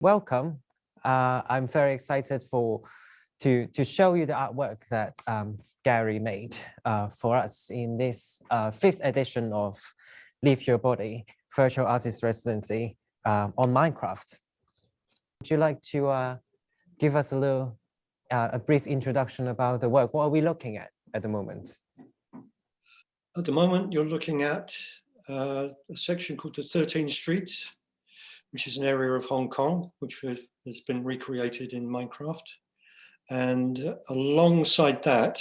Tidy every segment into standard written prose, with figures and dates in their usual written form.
welcome. I'm very excited to show you the artwork that Gary made for us in this fifth edition of Leave Your Body Virtual Artist Residency on Minecraft. Would you like to give us a brief introduction about the work? What are we looking at the moment? At the moment, you're looking at a section called the 13 Streets, which is an area of Hong Kong, which has been recreated in Minecraft. And alongside that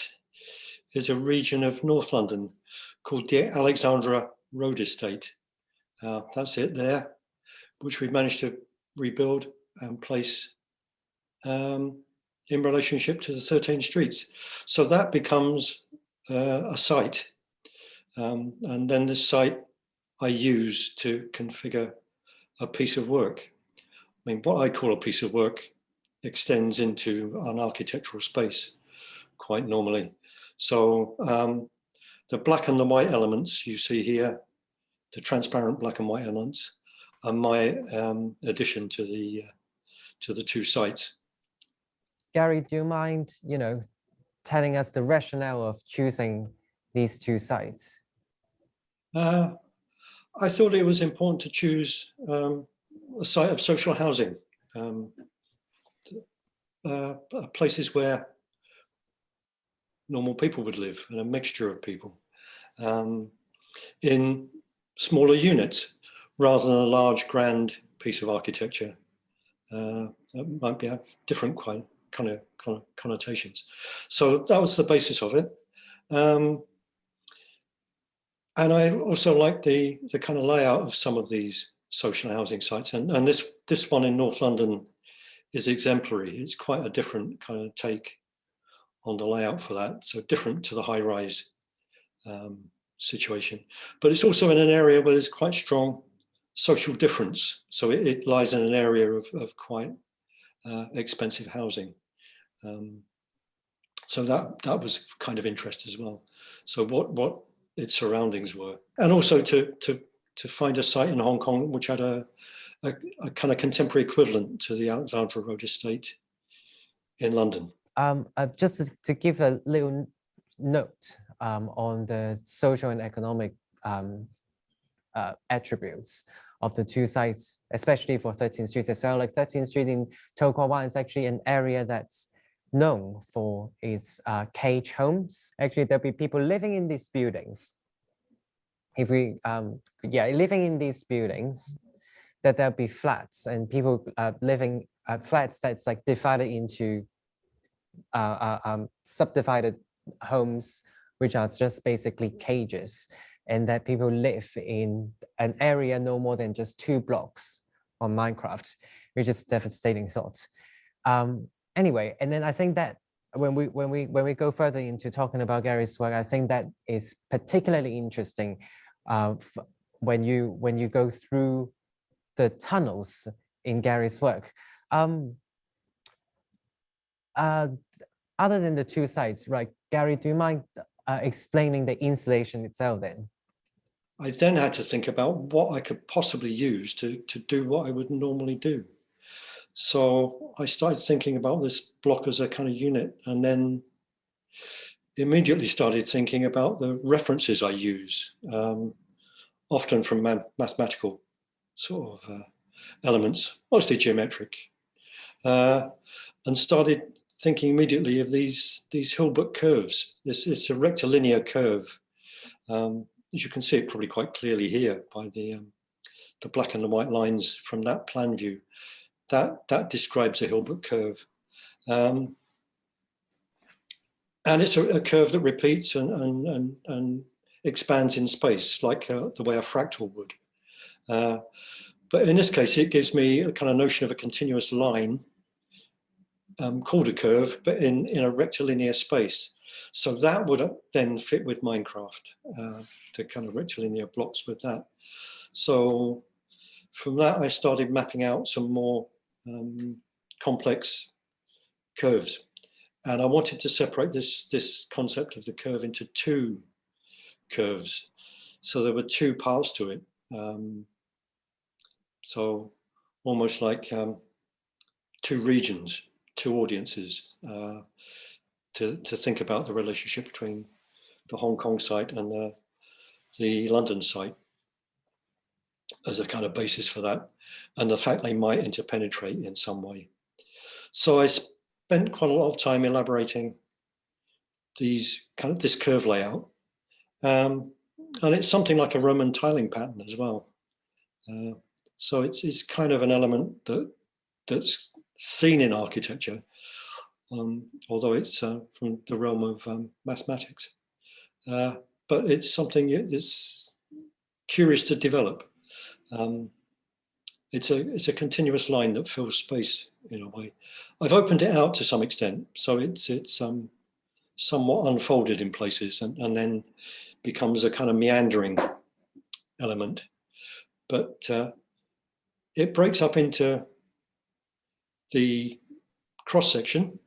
is a region of North London called the Alexandra Road Estate. That's it there, which we've managed to rebuild and place in relationship to the 13 Streets. So that becomes a site. And then this site I use to configure a piece of work. I mean, what I call a piece of work extends into an architectural space quite normally. So the black and the white elements you see here, the transparent black and white elements, are my addition to the two sites. Gary, do you mind, telling us the rationale of choosing these two sites? I thought it was important to choose a site of social housing, places where normal people would live, and a mixture of people, in smaller units, rather than a large, grand piece of architecture. It might have different kind of connotations. So that was the basis of it. And I also like the kind of layout of some of these social housing sites. And this one in North London is exemplary. It's quite a different kind of take on the layout for that. So different to the high-rise situation. But it's also in an area where there's quite strong social difference. So it lies in an area of quite expensive housing. So that was kind of interest as well. So what its surroundings were, and also to find a site in Hong Kong which had a kind of contemporary equivalent to the Alexandra Road Estate in London. Just to give a little note on the social and economic attributes of the two sites, especially for 13th Street as well. Like 13th Street in To Kwa Wan is actually an area that's known for its cage homes. Actually, there'll be people living in these buildings. If we, living in these buildings, that there'll be flats and people living flats that's like divided into subdivided homes, which are just basically cages, and that people live in an area no more than just 2 blocks on Minecraft, which is devastating thoughts. Anyway, and then I think that when we go further into talking about Gary's work, I think that is particularly interesting when you go through the tunnels in Gary's work. Other than the two sites, right, Gary, do you mind explaining the installation itself then? I then had to think about what I could possibly use to do what I would normally do. So I started thinking about this block as a kind of unit, and then immediately started thinking about the references I use, often from mathematical sort of elements, mostly geometric, and started thinking immediately of these Hilbert curves. It's a rectilinear curve. As you can see it probably quite clearly here by the black and the white lines from that plan view. That describes a Hilbert curve. And it's a curve that repeats and expands in space, like the way a fractal would. But in this case, it gives me a kind of notion of a continuous line called a curve, but in a rectilinear space. So that would then fit with Minecraft, the kind of rectilinear blocks with that. So from that, I started mapping out some more complex curves. And I wanted to separate this concept of the curve into 2 curves. So there were 2 parts to it. So almost like two regions, two audiences, to think about the relationship between the Hong Kong site and the London site as a kind of basis for that, and the fact they might interpenetrate in some way. So I spent quite a lot of time elaborating this curve layout, and it's something like a Roman tiling pattern as well. So it's kind of an element that's seen in architecture, although it's from the realm of mathematics. But it's something that's curious to develop. It's a continuous line that fills space in a way. I've opened it out to some extent, so it's somewhat unfolded in places, and then becomes a kind of meandering element. But it breaks up into the cross section,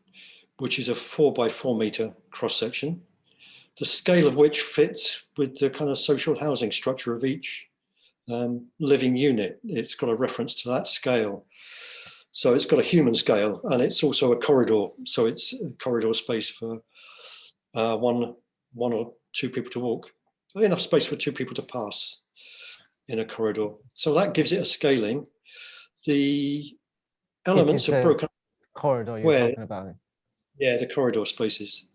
which is a 4x4 meter cross section, the scale of which fits with the kind of social housing structure of each living unit. It's got a reference to that scale. So it's got a human scale, and it's also a corridor. So it's a corridor space for one or two people to walk, enough space for two people to pass in a corridor. So that gives it a scaling. The elements are broken. Corridor you're talking about? Yeah, the corridor spaces.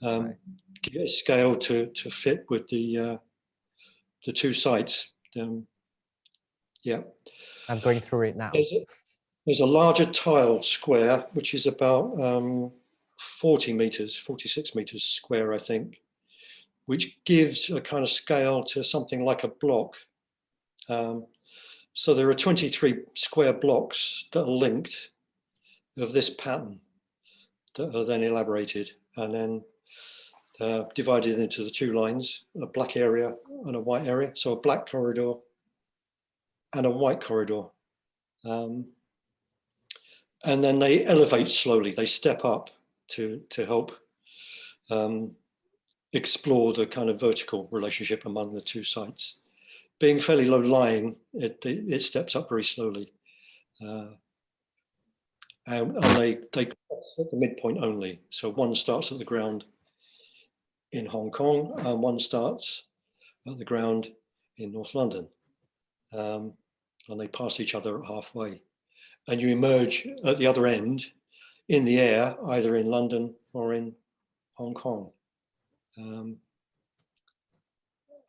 Right. Give it a scale to fit with the two sites. Yeah. I'm going through it now. There's a larger tile square, which is about 40 meters, 46 meters square, I think, which gives a kind of scale to something like a block. So there are 23 square blocks that are linked of this pattern that are then elaborated and then divided into the two lines, a black area and a white area. So a black corridor and a white corridor. And then they elevate slowly, they step up to help explore the kind of vertical relationship among the two sites. Being fairly low lying, it steps up very slowly. And they cross at the midpoint only. So one starts at the ground in Hong Kong and one starts at the ground in North London. And they pass each other at halfway. And you emerge at the other end in the air, either in London or in Hong Kong.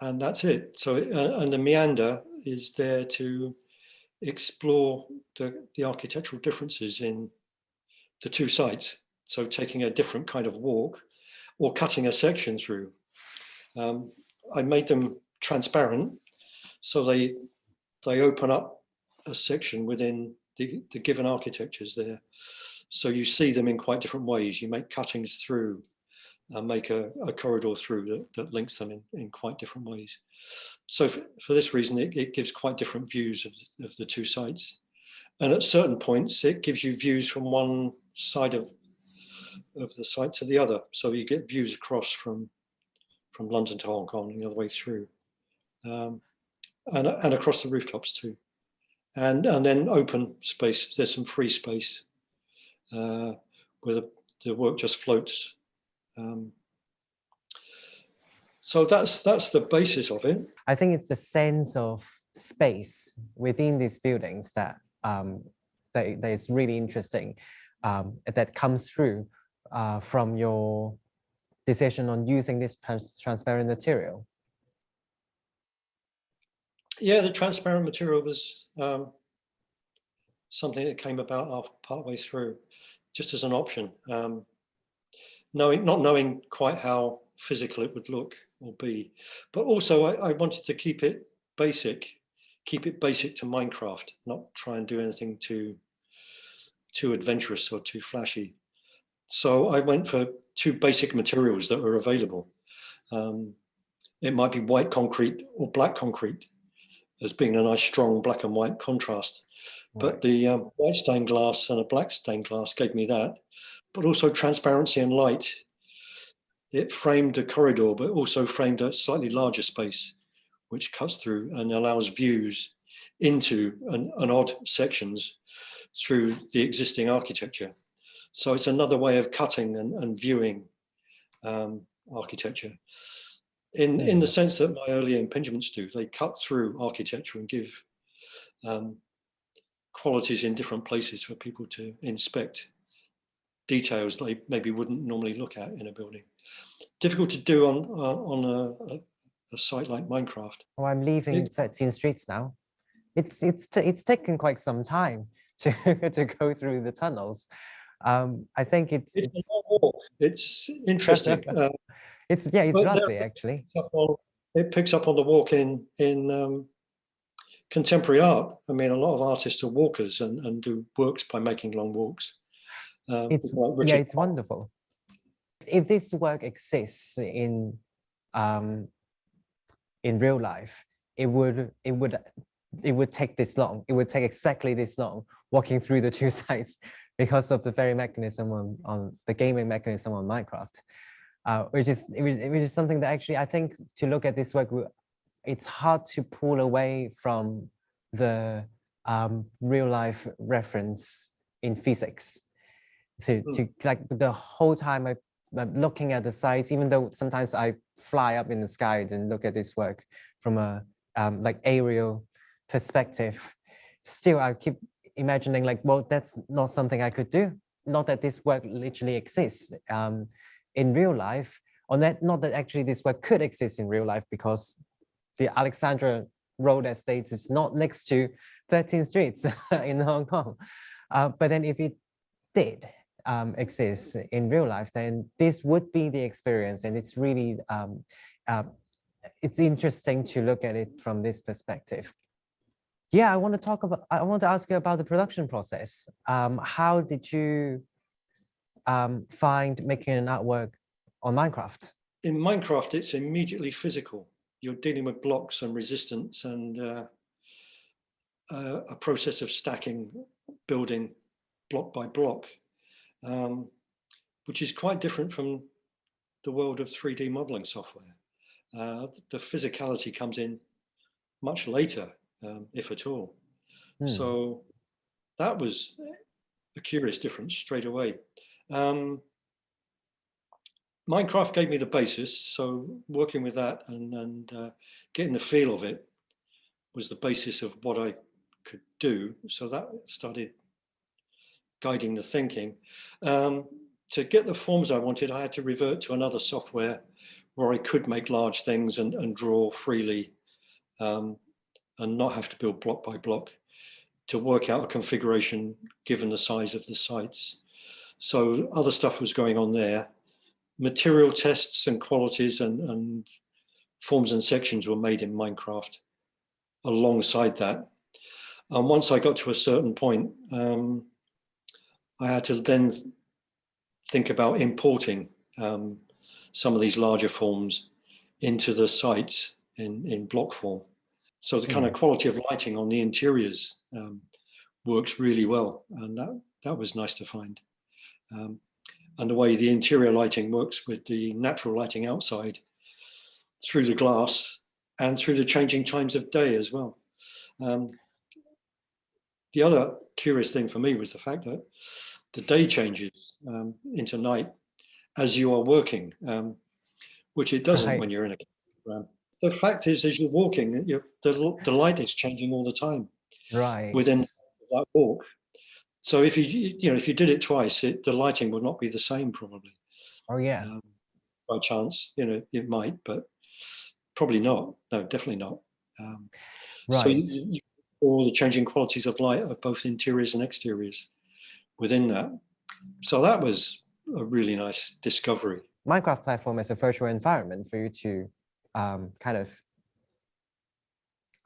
And that's it. So, and the meander is there to explore the architectural differences in the two sites. So taking a different kind of walk or cutting a section through. I made them transparent, so they open up a section within the given architectures there. So you see them in quite different ways. You make cuttings through and make a corridor through that links them in quite different ways. So for this reason, it gives quite different views of the two sites. And at certain points, it gives you views from one side of the site to the other. So you get views across from London to Hong Kong and the other way through. And across the rooftops too. And then open space, there's some free space where the work just floats. So that's the basis of it. I think it's the sense of space within these buildings that is really interesting, that comes through from your decision on using this transparent material. Yeah, the transparent material was something that came about partway through, just as an option. Not knowing quite how physical it would look or be, but also I wanted to keep it basic to Minecraft, not try and do anything too adventurous or too flashy. So I went for two basic materials that were available. It might be white concrete or black concrete, as being a nice strong black and white contrast. Right. But the white stained glass and a black stained glass gave me that, but also transparency and light. It framed a corridor, but also framed a slightly larger space, which cuts through and allows views into an odd sections through the existing architecture. So it's another way of cutting and viewing architecture. In the sense that my earlier impingements do, they cut through architecture and give qualities in different places for people to inspect details they maybe wouldn't normally look at in a building. Difficult to do on a site like Minecraft. Oh, I'm leaving 13 Streets now. It's taken quite some time to to go through the tunnels. I think it's a long walk. It's interesting. it's lovely actually. It picks up on the walk in contemporary art. I mean, a lot of artists are walkers and do works by making long walks. It's wonderful. If this work exists in real life, it would take this long. It would take exactly this long walking through the two sites because of the very mechanism on the gaming mechanism on Minecraft, which is something that actually I think to look at this work, it's hard to pull away from the real life reference in physics. To like the whole time I'm looking at the sites, even though sometimes I fly up in the sky and look at this work from a like aerial perspective, still I keep imagining like, well, that's not something I could do. Not that this work literally exists in real life, or not that actually this work could exist in real life, because the Alexandra Road Estate is not next to 13 Streets in Hong Kong. But then if it did exist in real life, then this would be the experience, and it's really it's interesting to look at it from this perspective. Yeah, I want to ask you about the production process. How did you find making an artwork on Minecraft? In Minecraft, it's immediately physical. You're dealing with blocks and resistance and a process of stacking, building block by block, which is quite different from the world of 3D modeling software. The physicality comes in much later, if at all. So that was a curious difference straight away. Minecraft gave me the basis, so working with that and getting the feel of it was the basis of what I could do. So that started guiding the thinking. To get the forms I wanted, I had to revert to another software where I could make large things and draw freely and not have to build block by block to work out a configuration given the size of the sites. So other stuff was going on there. Material tests and qualities and forms and sections were made in Minecraft alongside that. And once I got to a certain point, I had to then think about importing some of these larger forms into the sites in block form. So the kind of quality of lighting on the interiors works really well, and that was nice to find. And the way the interior lighting works with the natural lighting outside through the glass and through the changing times of day as well. The other curious thing for me was the fact that the day changes into night as you are working, which it doesn't when you're in a camera. The fact is, as you're walking, the light is changing all the time. Right. Within that walk. So if you did it twice, the lighting would not be the same probably. Oh yeah. By chance, it might, but probably not. No, definitely not. Right. So all the changing qualities of light of both interiors and exteriors within that. So that was a really nice discovery. Minecraft platform as a virtual environment for you to kind of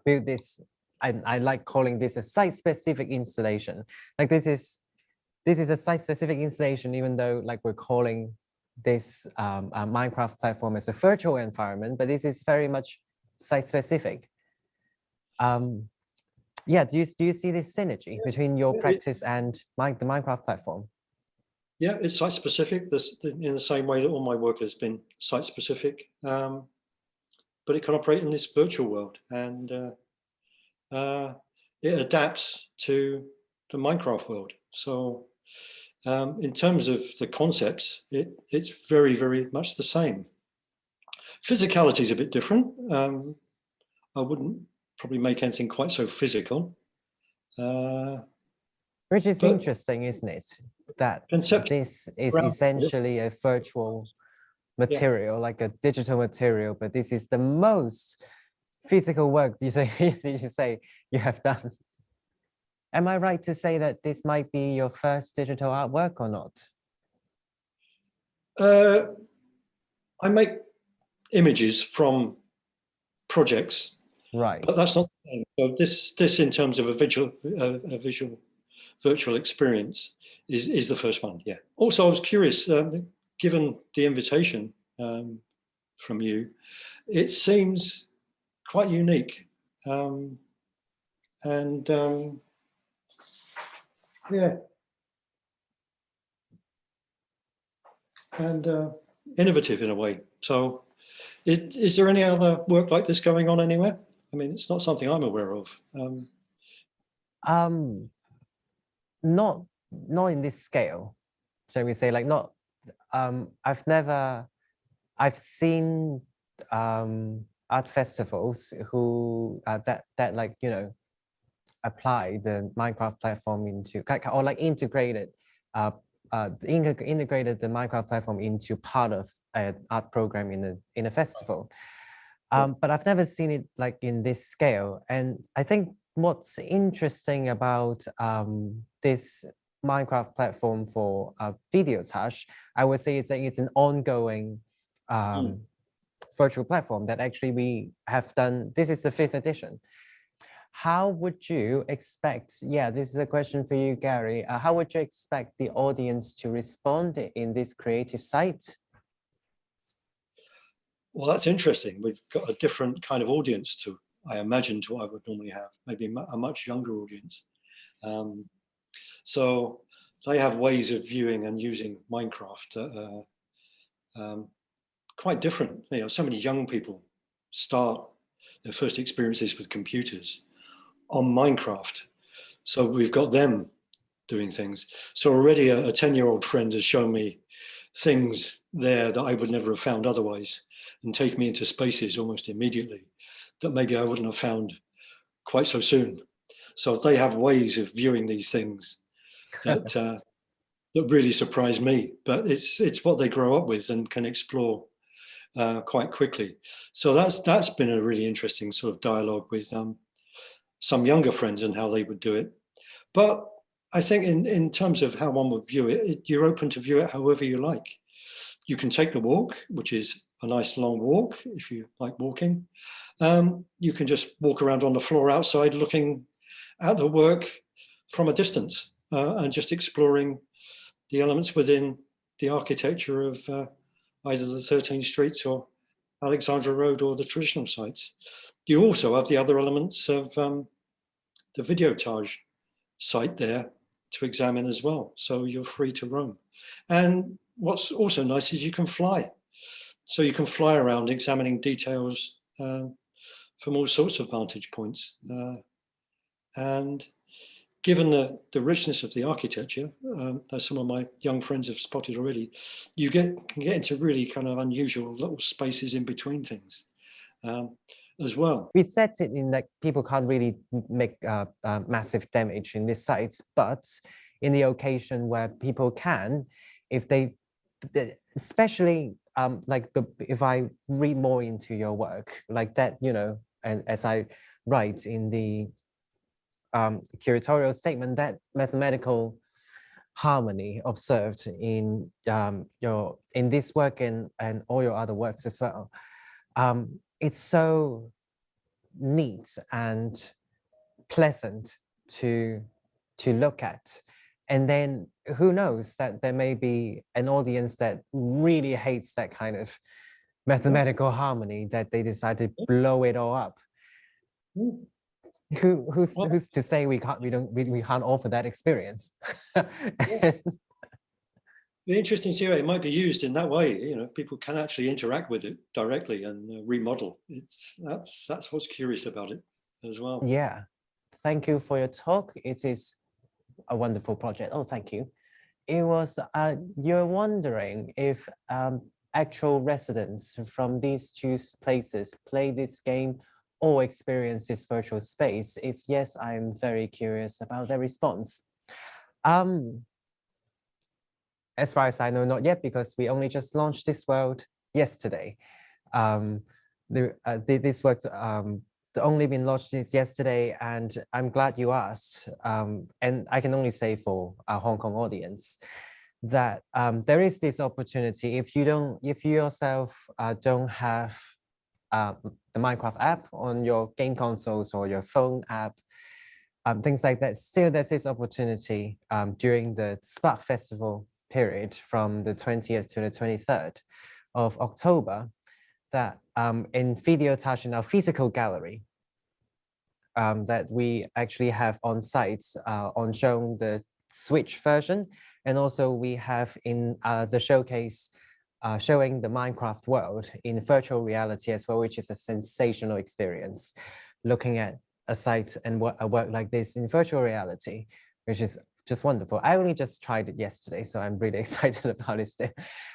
build this. I like calling this a site-specific installation. Like this is a site-specific installation, even though like we're calling this Minecraft platform as a virtual environment, but this is very much site-specific. Yeah, do you see this synergy between your practice and the Minecraft platform? Yeah, it's site-specific in the same way that all my work has been site-specific, but it can operate in this virtual world, and it adapts to the Minecraft world. So in terms of the concepts, it's very, very much the same. Physicality is a bit different. I wouldn't probably make anything quite so physical. Which is interesting, isn't it? That this is essentially a virtual material, like a digital material, but this is the most physical work you say you have done. Am I right to say that this might be your first digital artwork or not? I make images from projects, right? But that's not the same. So this in terms of a visual virtual experience is the first one. Yeah. Also, I was curious, given the invitation from you, it seems quite unique, yeah, and innovative in a way. So, is there any other work like this going on anywhere? I mean, it's not something I'm aware of. Not in this scale, shall we say? Like not. I've seen art festivals who that like, you know, apply the Minecraft platform into, or like integrated integrated the Minecraft platform into part of an art program in a festival. But I've never seen it like in this scale. And I think what's interesting about this Minecraft platform for Videotage, I would say it's an ongoing virtual platform that actually we have done. This is the 5th edition. How would you expect, yeah, this is a question for you, Gary. How would you expect the audience to respond in this creative site? Well, that's interesting. We've got a different kind of audience to, I imagine, to what I would normally have, maybe a much younger audience. So they have ways of viewing and using Minecraft quite different. You know, so many young people start their first experiences with computers on Minecraft. So we've got them doing things. So already a 10-year-old friend has shown me things there that I would never have found otherwise, and take me into spaces almost immediately that maybe I wouldn't have found quite so soon. So they have ways of viewing these things that that really surprise me, but it's what they grow up with and can explore quite quickly. So that's been a really interesting sort of dialogue with some younger friends and how they would do it. But I think in terms of how one would view it, you're open to view it however you like. You can take the walk, which is a nice long walk if you like walking. You can just walk around on the floor outside looking at the work from a distance and just exploring the elements within the architecture of either the 13 streets or Alexandra Road or the traditional sites. You also have the other elements of the Videotage site there to examine as well. So you're free to roam. And what's also nice is you can fly. So you can fly around examining details from all sorts of vantage points. And given the richness of the architecture, as some of my young friends have spotted already, you can get into really kind of unusual little spaces in between things as well. We set it in that people can't really make massive damage in these sites, but in the occasion where people can, if they, especially if I read more into your work like that, you know, and as I write in the curatorial statement, that mathematical harmony observed in in this work and all your other works as well, it's so neat and pleasant to look at. And then who knows that there may be an audience that really hates that kind of mathematical harmony, that they decide to blow it all up. Who's to say we can't offer that experience? Be interesting to see how it might be used in that way. You know, people can actually interact with it directly and remodel. That's what's curious about it as well. Yeah, thank you for your talk. It is a wonderful project. Oh, thank you. It was, you're wondering if actual residents from these two places play this game or experience this virtual space. If yes, I'm very curious about their response. As far as I know, not yet, because we only just launched this world yesterday. This work only been launched since yesterday, and I'm glad you asked. And I can only say for our Hong Kong audience that there is this opportunity. If you yourself don't have the Minecraft app on your game consoles or your phone app, things like that, still there's this opportunity during the Spark Festival period from the 20th to the 23rd of October, that in Videotage, in our physical gallery, that we actually have on site on showing the Switch version, and also we have in the showcase showing the Minecraft world in virtual reality as well, which is a sensational experience. Looking at a site and a work like this in virtual reality, which is just wonderful. I only just tried it yesterday, so I'm really excited about it still.